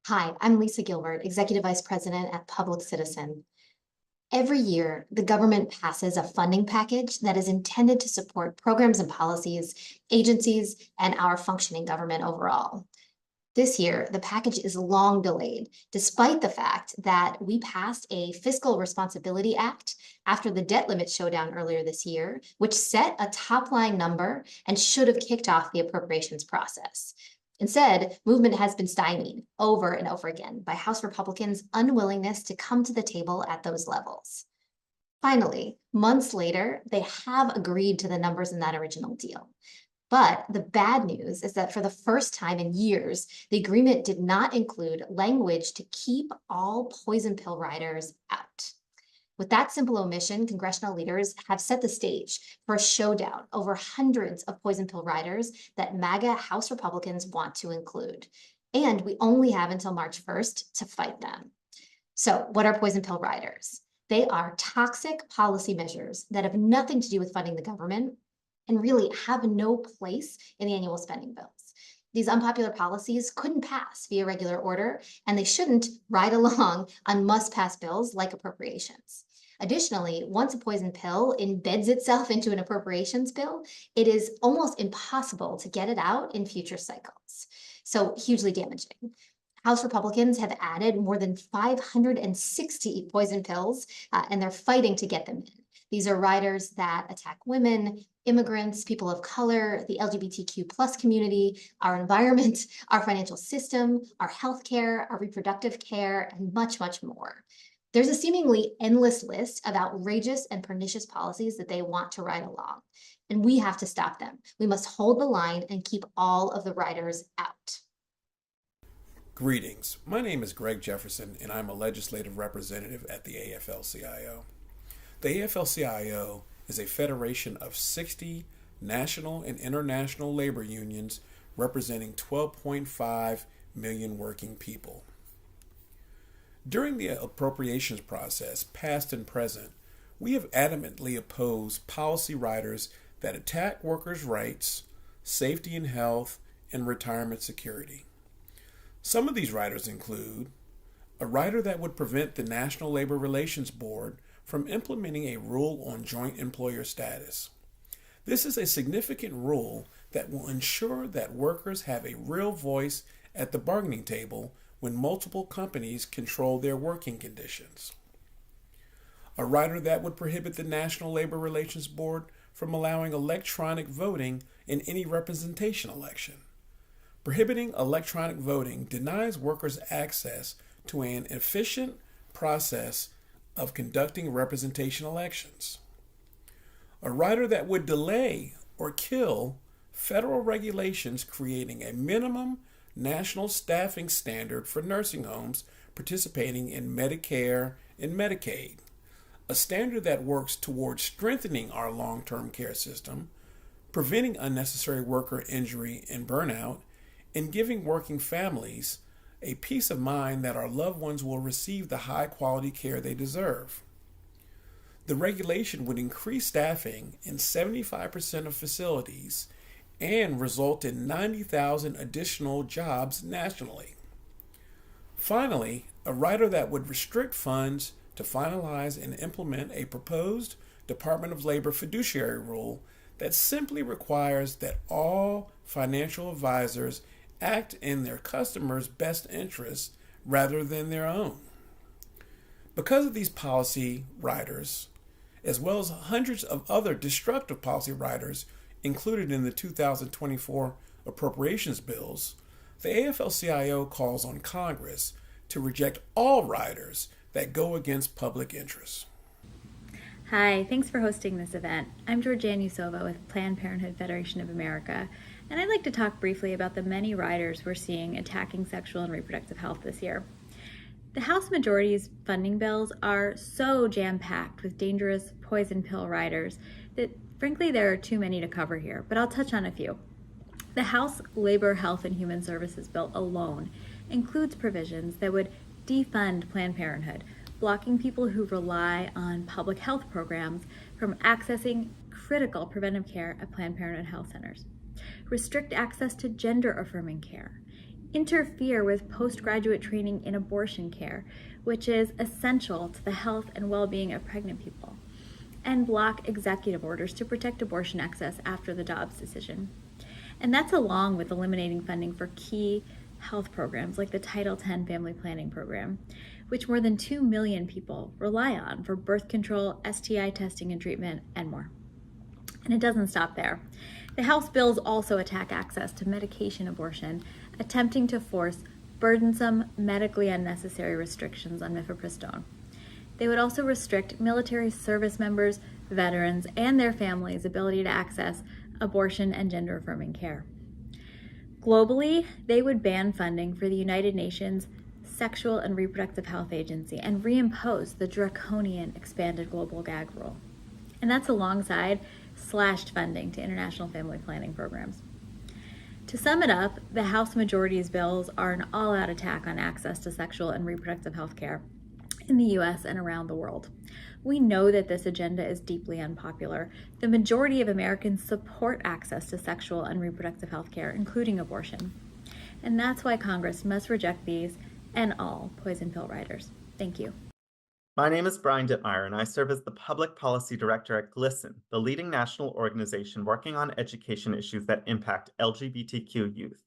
Hi, I'm Lisa Gilbert, Executive Vice President at Public Citizen. Every year, the government passes a funding package that is intended to support programs and policies, agencies, and our functioning government overall. This year, the package is long delayed, despite the fact that we passed a Fiscal Responsibility Act after the debt limit showdown earlier this year, which set a top line number and should have kicked off the appropriations process. Instead, movement has been stymied over and over again by House Republicans' unwillingness to come to the table at those levels. Finally, months later, they have agreed to the numbers in that original deal. But the bad news is that for the first time in years, the agreement did not include language to keep all poison pill riders out. With that simple omission, congressional leaders have set the stage for a showdown over hundreds of poison pill riders that MAGA House Republicans want to include. And we only have until March 1st to fight them. So, what are poison pill riders? They are toxic policy measures that have nothing to do with funding the government and really have no place in the annual spending bills. These unpopular policies couldn't pass via regular order, and they shouldn't ride along on must pass bills like appropriations. Additionally, once a poison pill embeds itself into an appropriations bill, it is almost impossible to get it out in future cycles. So, hugely damaging. House Republicans have added more than 560 poison pills, and they're fighting to get them in. These are riders that attack women, immigrants, people of color, the LGBTQ plus community, our environment, our financial system, our healthcare, our reproductive care, and much, much more. There's a seemingly endless list of outrageous and pernicious policies that they want to ride along, and we have to stop them. We must hold the line and keep all of the riders out. Greetings. My name is Greg Jefferson, and I'm a legislative representative at the AFL-CIO. The AFL-CIO is a federation of 60 national and international labor unions representing 12.5 million working people. During the appropriations process, past and present, we have adamantly opposed policy riders that attack workers' rights, safety and health, and retirement security. Some of these riders include a rider that would prevent the National Labor Relations Board from implementing a rule on joint employer status. This is a significant rule that will ensure that workers have a real voice at the bargaining table when multiple companies control their working conditions. A rider that would prohibit the National Labor Relations Board from allowing electronic voting in any representation election. Prohibiting electronic voting denies workers access to an efficient process of conducting representation elections. A rider that would delay or kill federal regulations creating a minimum national staffing standard for nursing homes participating in Medicare and Medicaid, a standard that works towards strengthening our long-term care system, preventing unnecessary worker injury and burnout, and giving working families a peace of mind that our loved ones will receive the high-quality care they deserve. The regulation would increase staffing in 75% of facilities and result in 90,000 additional jobs nationally. Finally, a rider that would restrict funds to finalize and implement a proposed Department of Labor fiduciary rule that simply requires that all financial advisors act in their customers' best interests rather than their own. Because of these policy riders, as well as hundreds of other destructive policy riders included in the 2024 appropriations bills, the AFL-CIO calls on Congress to reject all riders that go against public interest. Hi, thanks for hosting this event. I'm Georgianne Usova with Planned Parenthood Federation of America, and I'd like to talk briefly about the many riders we're seeing attacking sexual and reproductive health this year. The House majority's funding bills are so jam-packed with dangerous poison pill riders that frankly there are too many to cover here, but I'll touch on a few. The House Labor, Health, and Human Services bill alone includes provisions that would defund Planned Parenthood, blocking people who rely on public health programs from accessing critical preventive care at Planned Parenthood health centers, restrict access to gender-affirming care, interfere with postgraduate training in abortion care, which is essential to the health and well-being of pregnant people, and block executive orders to protect abortion access after the Dobbs decision. And that's along with eliminating funding for key health programs like the Title X Family Planning Program, which more than 2 million people rely on for birth control, STI testing and treatment, and more. And it doesn't stop there. The House bills also attack access to medication abortion, attempting to force burdensome, medically unnecessary restrictions on mifepristone. They would also restrict military service members, veterans, and their families' ability to access abortion and gender-affirming care. Globally, they would ban funding for the United Nations Sexual and Reproductive Health Agency and reimpose the draconian expanded global gag rule. And that's alongside slashed funding to international family planning programs. To sum it up, the House majority's bills are an all-out attack on access to sexual and reproductive health care in the US and around the world. We know that this agenda is deeply unpopular. The majority of Americans support access to sexual and reproductive health care, including abortion. And that's why Congress must reject these and all poison pill riders. Thank you. My name is Brian Dittmeyer, and I serve as the Public Policy Director at GLISTEN, the leading national organization working on education issues that impact LGBTQ youth.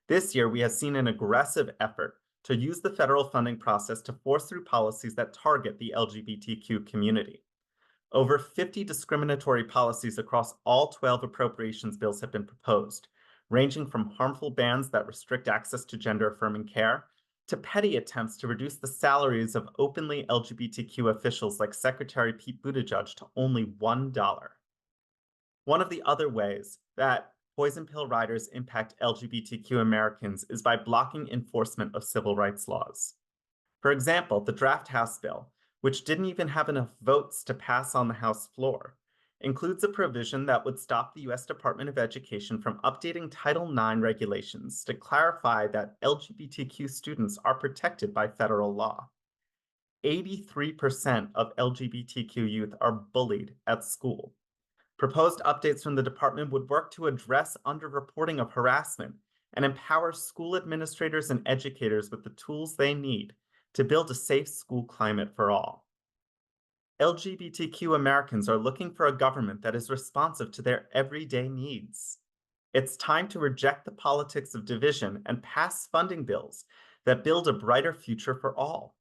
This year, we have seen an aggressive effort to use the federal funding process to force through policies that target the LGBTQ community. Over 50 discriminatory policies across all 12 appropriations bills have been proposed, ranging from harmful bans that restrict access to gender-affirming care to petty attempts to reduce the salaries of openly LGBTQ officials like Secretary Pete Buttigieg to only $1. One of the other ways that poison pill riders impact LGBTQ Americans is by blocking enforcement of civil rights laws. For example, the draft House bill, which didn't even have enough votes to pass on the House floor, includes a provision that would stop the U.S. Department of Education from updating Title IX regulations to clarify that LGBTQ students are protected by federal law. 83% of LGBTQ youth are bullied at school. Proposed updates from the department would work to address underreporting of harassment and empower school administrators and educators with the tools they need to build a safe school climate for all. LGBTQ Americans are looking for a government that is responsive to their everyday needs. It's time to reject the politics of division and pass funding bills that build a brighter future for all.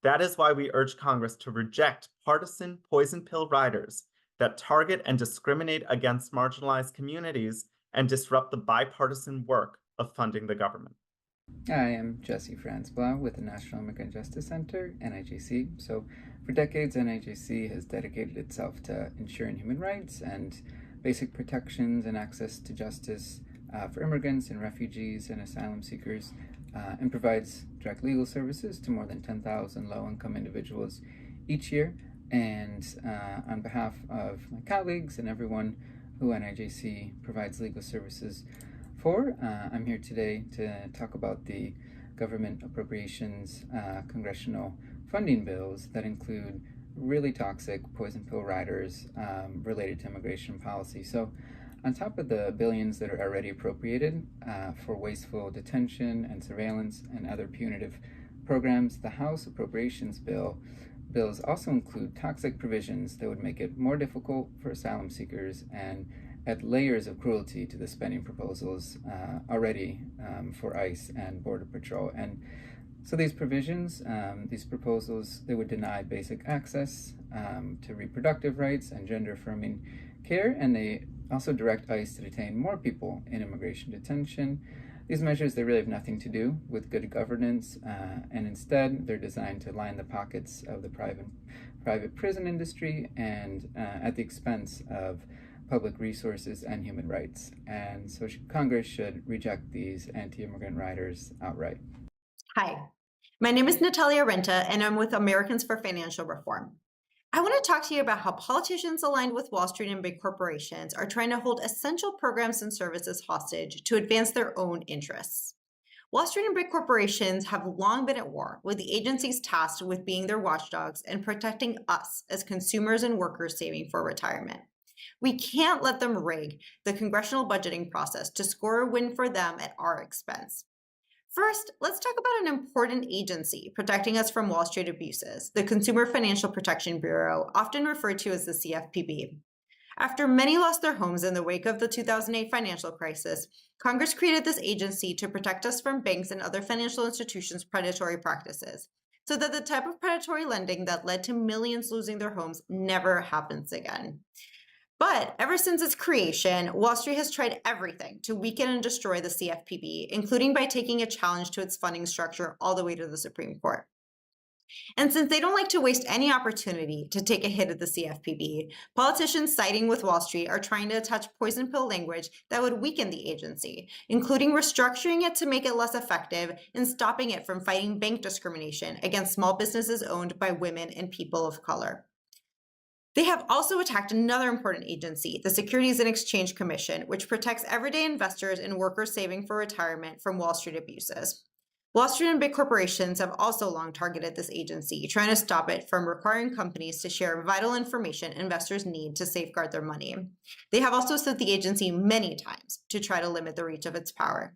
That is why we urge Congress to reject partisan poison pill riders that target and discriminate against marginalized communities and disrupt the bipartisan work of funding the government. I am Jesse Franzblau with the National Immigrant Justice Center, NIJC. So for decades, NIJC has dedicated itself to ensuring human rights and basic protections and access to justice for immigrants and refugees and asylum seekers, and provides direct legal services to more than 10,000 low-income individuals each year. And on behalf of my colleagues and everyone who NIJC provides legal services for, I'm here today to talk about the government appropriations congressional funding bills that include really toxic poison pill riders related to immigration policy. So on top of the billions that are already appropriated for wasteful detention and surveillance and other punitive programs, the House Appropriations bills also include toxic provisions that would make it more difficult for asylum seekers and add layers of cruelty to the spending proposals already for ICE and Border Patrol. And so these provisions, these proposals, they would deny basic access to reproductive rights and gender-affirming care, and they also direct ICE to detain more people in immigration detention. These measures, they really have nothing to do with good governance, and instead they're designed to line the pockets of the private prison industry and at the expense of public resources and human rights. And so Congress should reject these anti-immigrant riders outright. Hi, my name is Natalia Renta, and I'm with Americans for Financial Reform. I want to talk to you about how politicians aligned with Wall Street and big corporations are trying to hold essential programs and services hostage to advance their own interests. Wall Street and big corporations have long been at war with the agencies tasked with being their watchdogs and protecting us as consumers and workers saving for retirement. We can't let them rig the congressional budgeting process to score a win for them at our expense. First, let's talk about an important agency protecting us from Wall Street abuses, the Consumer Financial Protection Bureau, often referred to as the CFPB. After many lost their homes in the wake of the 2008 financial crisis, Congress created this agency to protect us from banks and other financial institutions' predatory practices, so that the type of predatory lending that led to millions losing their homes never happens again. But ever since its creation, Wall Street has tried everything to weaken and destroy the CFPB, including by taking a challenge to its funding structure all the way to the Supreme Court. And since they don't like to waste any opportunity to take a hit at the CFPB, politicians siding with Wall Street are trying to attach poison pill language that would weaken the agency, including restructuring it to make it less effective and stopping it from fighting bank discrimination against small businesses owned by women and people of color. They have also attacked another important agency, the Securities and Exchange Commission, which protects everyday investors and workers saving for retirement from Wall Street abuses. Wall Street and big corporations have also long targeted this agency, trying to stop it from requiring companies to share vital information investors need to safeguard their money. They have also sued the agency many times to try to limit the reach of its power.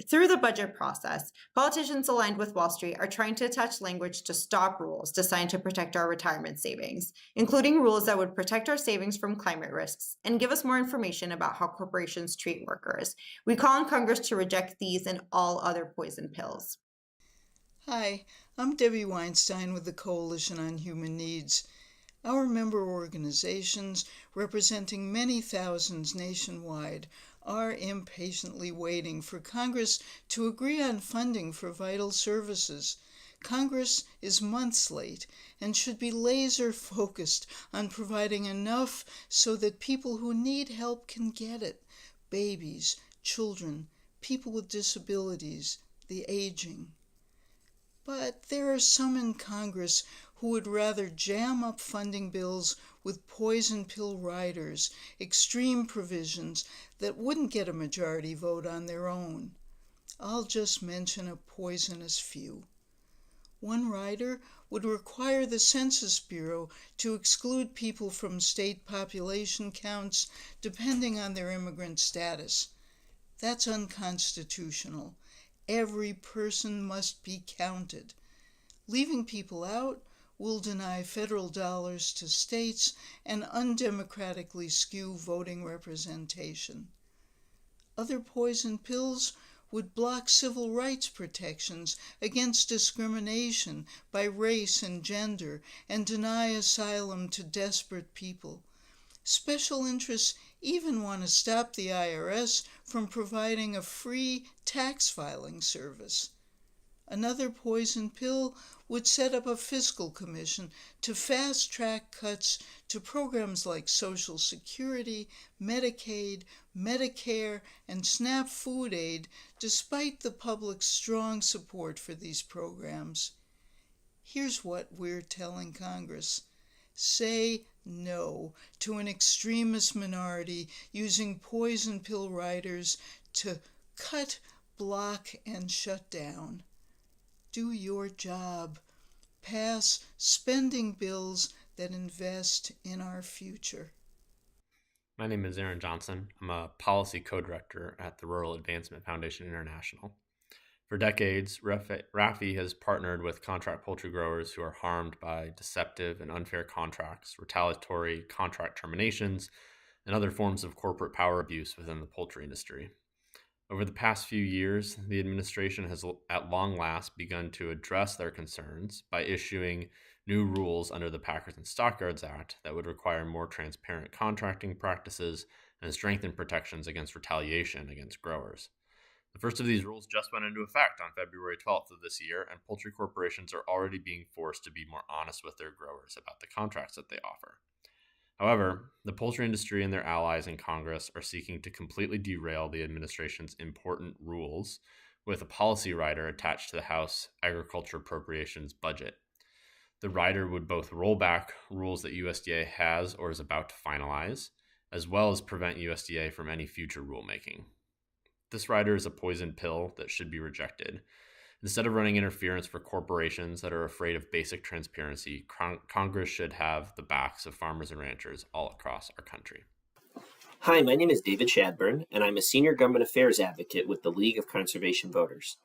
Through the budget process, politicians aligned with Wall Street are trying to attach language to stop rules designed to protect our retirement savings, including rules that would protect our savings from climate risks and give us more information about how corporations treat workers. We call on Congress to reject these and all other poison pills. Hi, I'm Debbie Weinstein with the Coalition on Human Needs. Our member organizations, representing many thousands nationwide, are impatiently waiting for Congress to agree on funding for vital services. Congress is months late and should be laser focused on providing enough so that people who need help can get it. Babies, children, people with disabilities, the aging. But there are some in Congress who would rather jam up funding bills with poison pill riders, extreme provisions that wouldn't get a majority vote on their own. I'll just mention a poisonous few. One rider would require the Census Bureau to exclude people from state population counts depending on their immigrant status. That's unconstitutional. Every person must be counted. Leaving people out will deny federal dollars to states and undemocratically skew voting representation. Other poison pills would block civil rights protections against discrimination by race and gender and deny asylum to desperate people. Special interests even want to stop the IRS from providing a free tax filing service. Another poison pill would set up a fiscal commission to fast-track cuts to programs like Social Security, Medicaid, Medicare, and SNAP food aid, despite the public's strong support for these programs. Here's what we're telling Congress. Say no to an extremist minority using poison pill riders to cut, block, and shut down. Do your job. Pass spending bills that invest in our future. My name is Aaron Johnson. I'm a policy co-director at the Rural Advancement Foundation International. For decades, RAFI has partnered with contract poultry growers who are harmed by deceptive and unfair contracts, retaliatory contract terminations, and other forms of corporate power abuse within the poultry industry. Over the past few years, the administration has at long last begun to address their concerns by issuing new rules under the Packers and Stockyards Act that would require more transparent contracting practices and strengthen protections against retaliation against growers. The first of these rules just went into effect on February 12th of this year, and poultry corporations are already being forced to be more honest with their growers about the contracts that they offer. However, the poultry industry and their allies in Congress are seeking to completely derail the administration's important rules with a policy rider attached to the House Agriculture Appropriations budget. The rider would both roll back rules that USDA has or is about to finalize, as well as prevent USDA from any future rulemaking. This rider is a poison pill that should be rejected. Instead of running interference for corporations that are afraid of basic transparency, Congress should have the backs of farmers and ranchers all across our country. Hi, my name is David Shadburn, and I'm a senior government affairs advocate with the League of Conservation Voters.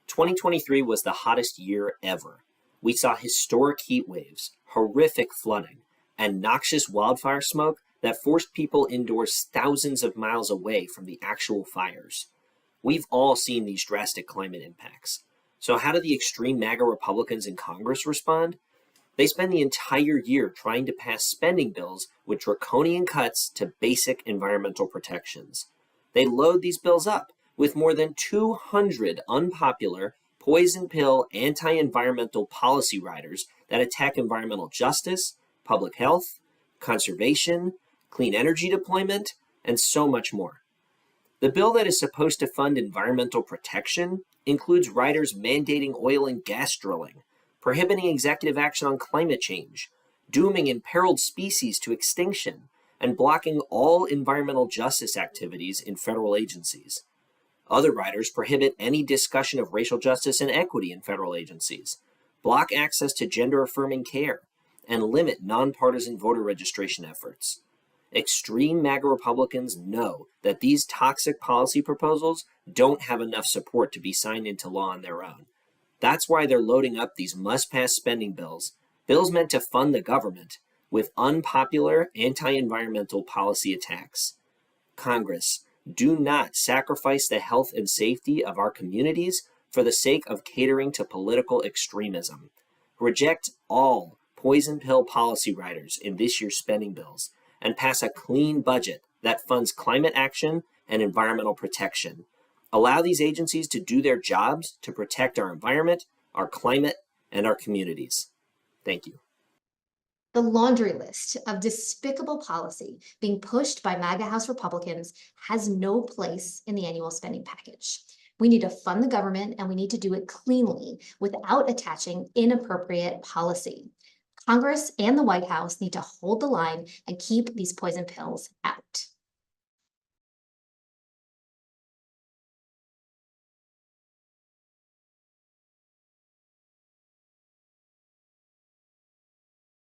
2023 was the hottest year ever. We saw historic heat waves, horrific flooding, and noxious wildfire smoke that forced people indoors thousands of miles away from the actual fires. We've all seen these drastic climate impacts. So how do the extreme MAGA Republicans in Congress respond? They spend the entire year trying to pass spending bills with draconian cuts to basic environmental protections. They load these bills up with more than 200 unpopular, poison pill, anti-environmental policy riders that attack environmental justice, public health, conservation, clean energy deployment, and so much more. The bill that is supposed to fund environmental protection includes riders mandating oil and gas drilling, prohibiting executive action on climate change, dooming imperiled species to extinction, and blocking all environmental justice activities in federal agencies. Other riders prohibit any discussion of racial justice and equity in federal agencies, block access to gender-affirming care, and limit nonpartisan voter registration efforts. Extreme MAGA Republicans know that these toxic policy proposals don't have enough support to be signed into law on their own. That's why they're loading up these must-pass spending bills meant to fund the government, with unpopular anti-environmental policy attacks. Congress, do not sacrifice the health and safety of our communities for the sake of catering to political extremism. Reject all poison pill policy riders in this year's spending bills and pass a clean budget that funds climate action and environmental protection. Allow these agencies to do their jobs to protect our environment, our climate, and our communities. Thank you. The laundry list of despicable policy being pushed by MAGA House Republicans has no place in the annual spending package. We need to fund the government, and we need to do it cleanly without attaching inappropriate policy. Congress and the White House need to hold the line and keep these poison pills out.